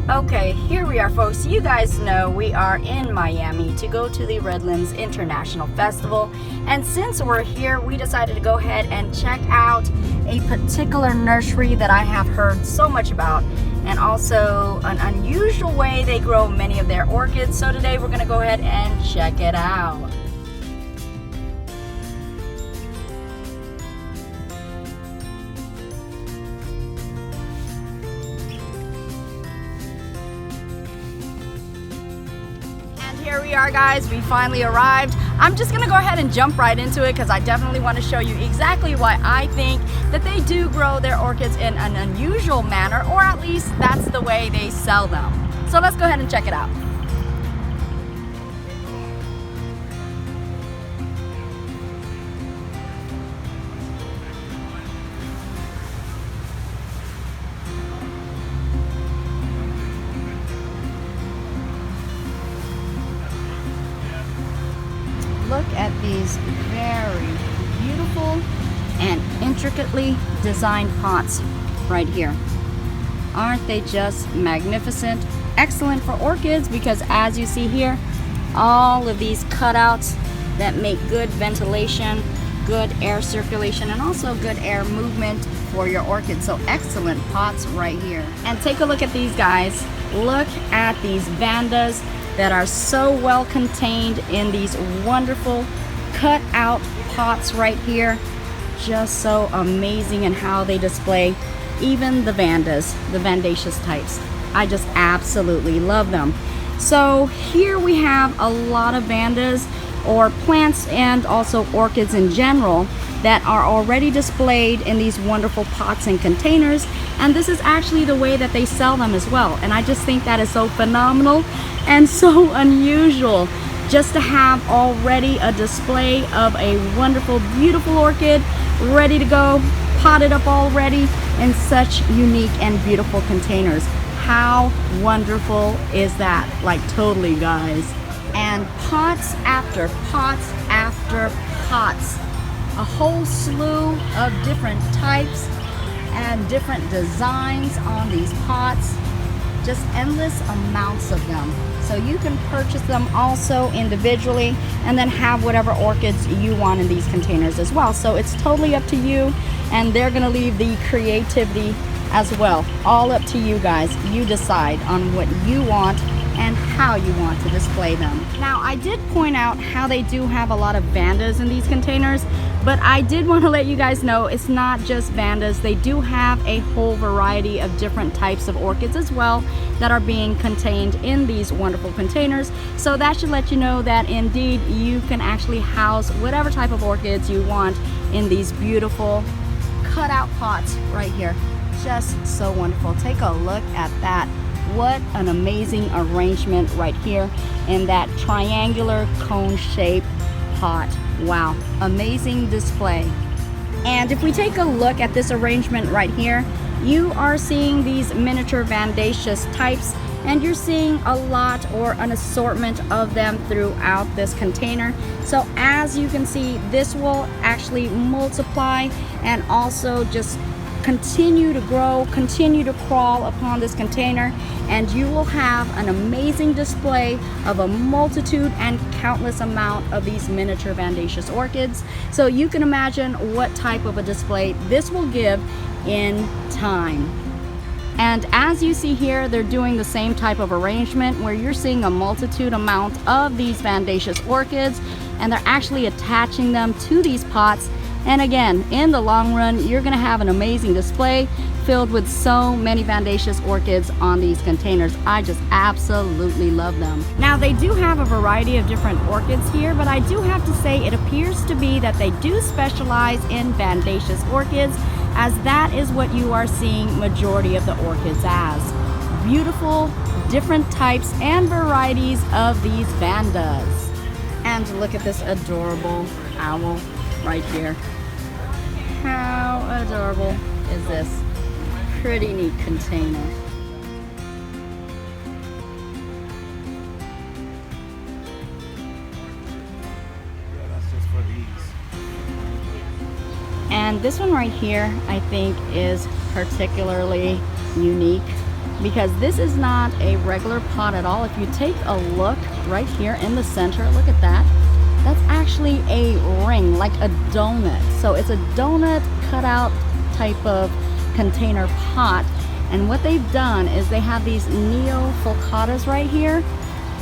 Okay, here we are, folks. You guys know we are in Miami to go to the Redlands International Festival. And since we're here, we decided to go ahead and check out a particular nursery that I have heard so much about, and also an unusual way they grow many of their orchids. So today we're going to go ahead and check it out. Here we are, guys. We finally arrived. I'm just gonna go ahead and jump right into it because I definitely want to show you exactly why I think that they do grow their orchids in an unusual manner, or at least that's the way they sell them. So let's go ahead and check it out. Look at these very beautiful and intricately designed pots right here. Aren't they just magnificent? Excellent for orchids because, as you see here, all of these cutouts that make good ventilation, good air circulation, and also good air movement for your orchids. So excellent pots right here. And take a look at these guys. Look at these vandas that are so well contained in these wonderful cut out pots right here. Just so amazing in how they display even the vandas, the vandaceous types. I just absolutely love them. So here we have a lot of vandas, or plants and also orchids in general, that are already displayed in these wonderful pots and containers, and this is actually the way that they sell them as well. And I just think that is so phenomenal and so unusual, just to have already a display of a wonderful, beautiful orchid ready to go, potted up already in such unique and beautiful containers. How wonderful is that? Like, totally, guys. And pots after pots after pots, a whole slew of different types and different designs on these pots, just endless amounts of them. So you can purchase them also individually and then have whatever orchids you want in these containers as well. So it's totally up to you, and they're gonna leave the creativity as well. All up to you guys. You decide on what you want and how you want to display them. Now, I did point out how they do have a lot of vandas in these containers, but I did want to let you guys know it's not just vandas. They do have a whole variety of different types of orchids as well that are being contained in these wonderful containers. So that should let you know that indeed you can actually house whatever type of orchids you want in these beautiful cutout pots right here. Just so wonderful. Take a look at that. What an amazing arrangement right here in that triangular cone-shaped pot. Wow, amazing display. And if we take a look at this arrangement right here, you are seeing these miniature vandaceous types, and you're seeing a lot, or an assortment of them throughout this container. So as you can see, this will actually multiply and also just continue to grow, continue to crawl upon this container, and you will have an amazing display of a multitude and countless amount of these miniature vandaceous orchids. So you can imagine what type of a display this will give in time. And as you see here, they're doing the same type of arrangement where you're seeing a multitude amount of these vandaceous orchids, and they're actually attaching them to these pots. And again, in the long run, you're gonna have an amazing display filled with so many vandaceous orchids on these containers. I just absolutely love them. Now, they do have a variety of different orchids here, but I do have to say it appears to be that they do specialize in vandaceous orchids, as that is what you are seeing majority of the orchids as. Beautiful, different types and varieties of these vandas. And look at this adorable owl right here. How adorable is this? Pretty neat container. Yeah, that's just for these. And this one right here, I think, is particularly unique because this is not a regular pot at all. If you take a look right here in the center, look at that. That's actually a ring, like a donut. So it's a donut cutout type of container pot. And what they've done is they have these neo-fulcatas right here,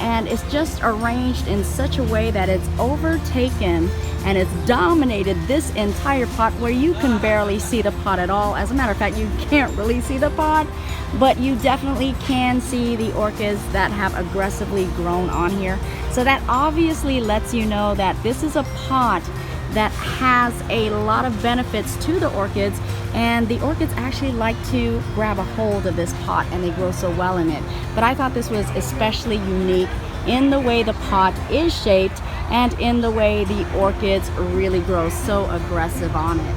and it's just arranged in such a way that it's overtaken and it's dominated this entire pot where you can barely see the pot at all. As a matter of fact, you can't really see the pot, but you definitely can see the orchids that have aggressively grown on here. So that obviously lets you know that this is a pot that has a lot of benefits to the orchids, and the orchids actually like to grab a hold of this pot and they grow so well in it. But I thought this was especially unique in the way the pot is shaped and in the way the orchids really grow so aggressive on it.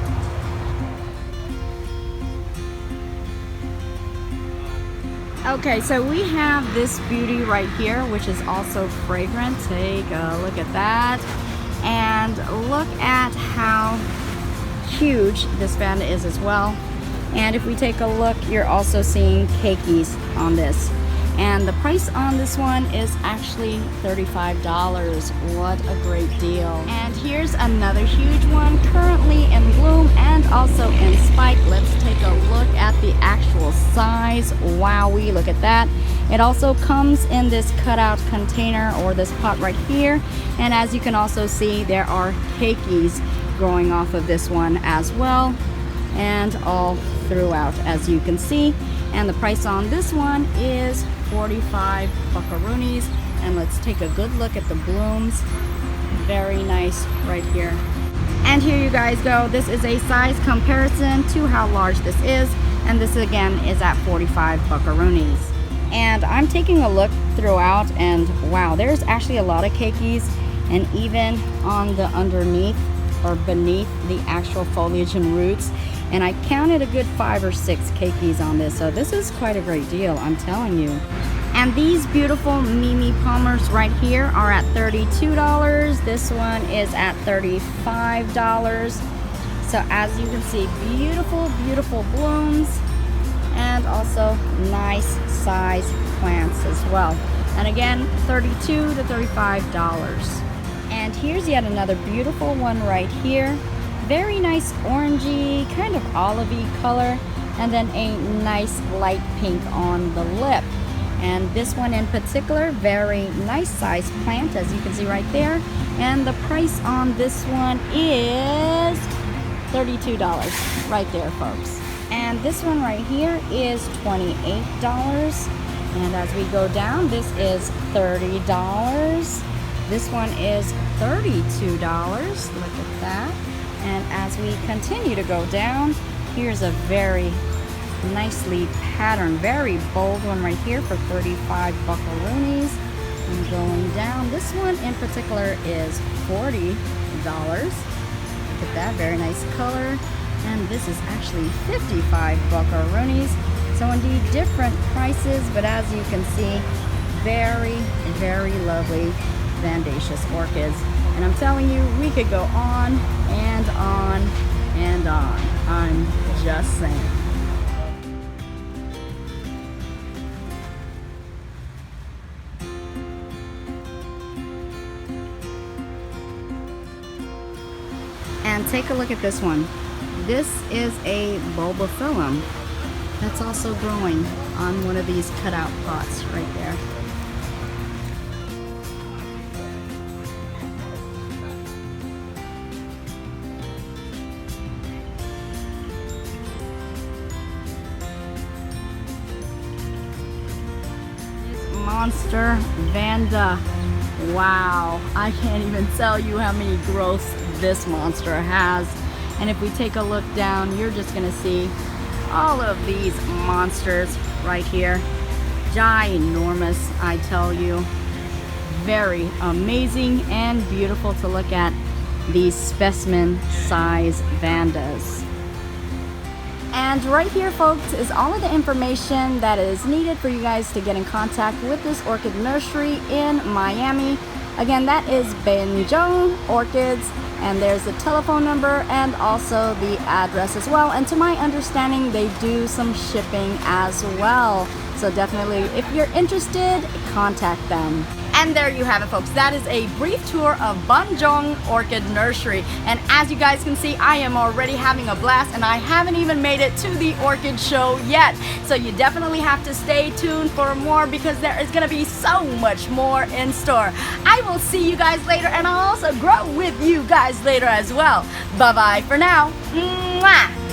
Okay, so we have this beauty right here, which is also fragrant. Take a look at that. And look at how huge this vanda is as well. And if we take a look, you're also seeing keikis on this. And the price on this one is actually $35. What a great deal. And here's another huge one, currently in bloom and also in spike. Let's take a look at the actual size. Wowee, look at that. It also comes in this cutout container or this pot right here. And as you can also see, there are keikis growing off of this one as well, and all throughout, as you can see. And the price on this one is 45 buckaroonies. And let's take a good look at the blooms. Very nice right here. And here you guys go. This is a size comparison to how large this is. And this again is at 45 buckaroonies. And I'm taking a look throughout, and wow, there's actually a lot of keikis, and even on the underneath or beneath the actual foliage and roots. And I counted a good 5 or 6 keikis on this, so this is quite a great deal, I'm telling you. And these beautiful Mimi Palmers right here are at $32. This one is at $35. So as you can see, beautiful, beautiful blooms, and also nice size plants as well. And again, $32 to $35. And here's yet another beautiful one right here. Very nice orangey, kind of olivey color, and then a nice light pink on the lip. And this one in particular, very nice size plant, as you can see right there. And the price on this one is $32 right there, folks. And this one right here is $28. And as we go down, this is $30. This one is $32. Look at that. And as we continue to go down, here's a very nicely patterned, very bold one right here for 35 buckaroonies. And going down, this one in particular is $40. Look at that, very nice color. And this is actually 55 buckaroonies. So indeed different prices, but as you can see, very, very lovely Bandaceous orchids. And I'm telling you, we could go on and on and on. I'm just saying. And take a look at this one. This is a bulbophyllum that's also growing on one of these cutout pots right there. Monster Vanda. Wow, I can't even tell you how many growths this monster has. And if we take a look down, you're just gonna see all of these monsters right here. Ginormous, I tell you. Very amazing and beautiful to look at, these specimen size Vandas. And right here, folks, is all of the information that is needed for you guys to get in contact with this orchid nursery in Miami. Again, that is Banjong Orchids, and there's the telephone number and also the address as well. And to my understanding, they do some shipping as well. So So definitely, if you're interested, contact them. And there you have it, folks. That is a brief tour of Banjong Orchid Nursery. And as you guys can see, I am already having a blast, and I haven't even made it to the orchid show yet. So you definitely have to stay tuned for more, because there is going to be so much more in store. I will see you guys later, and I'll also grow with you guys later as well. Bye-bye for now. Mwah!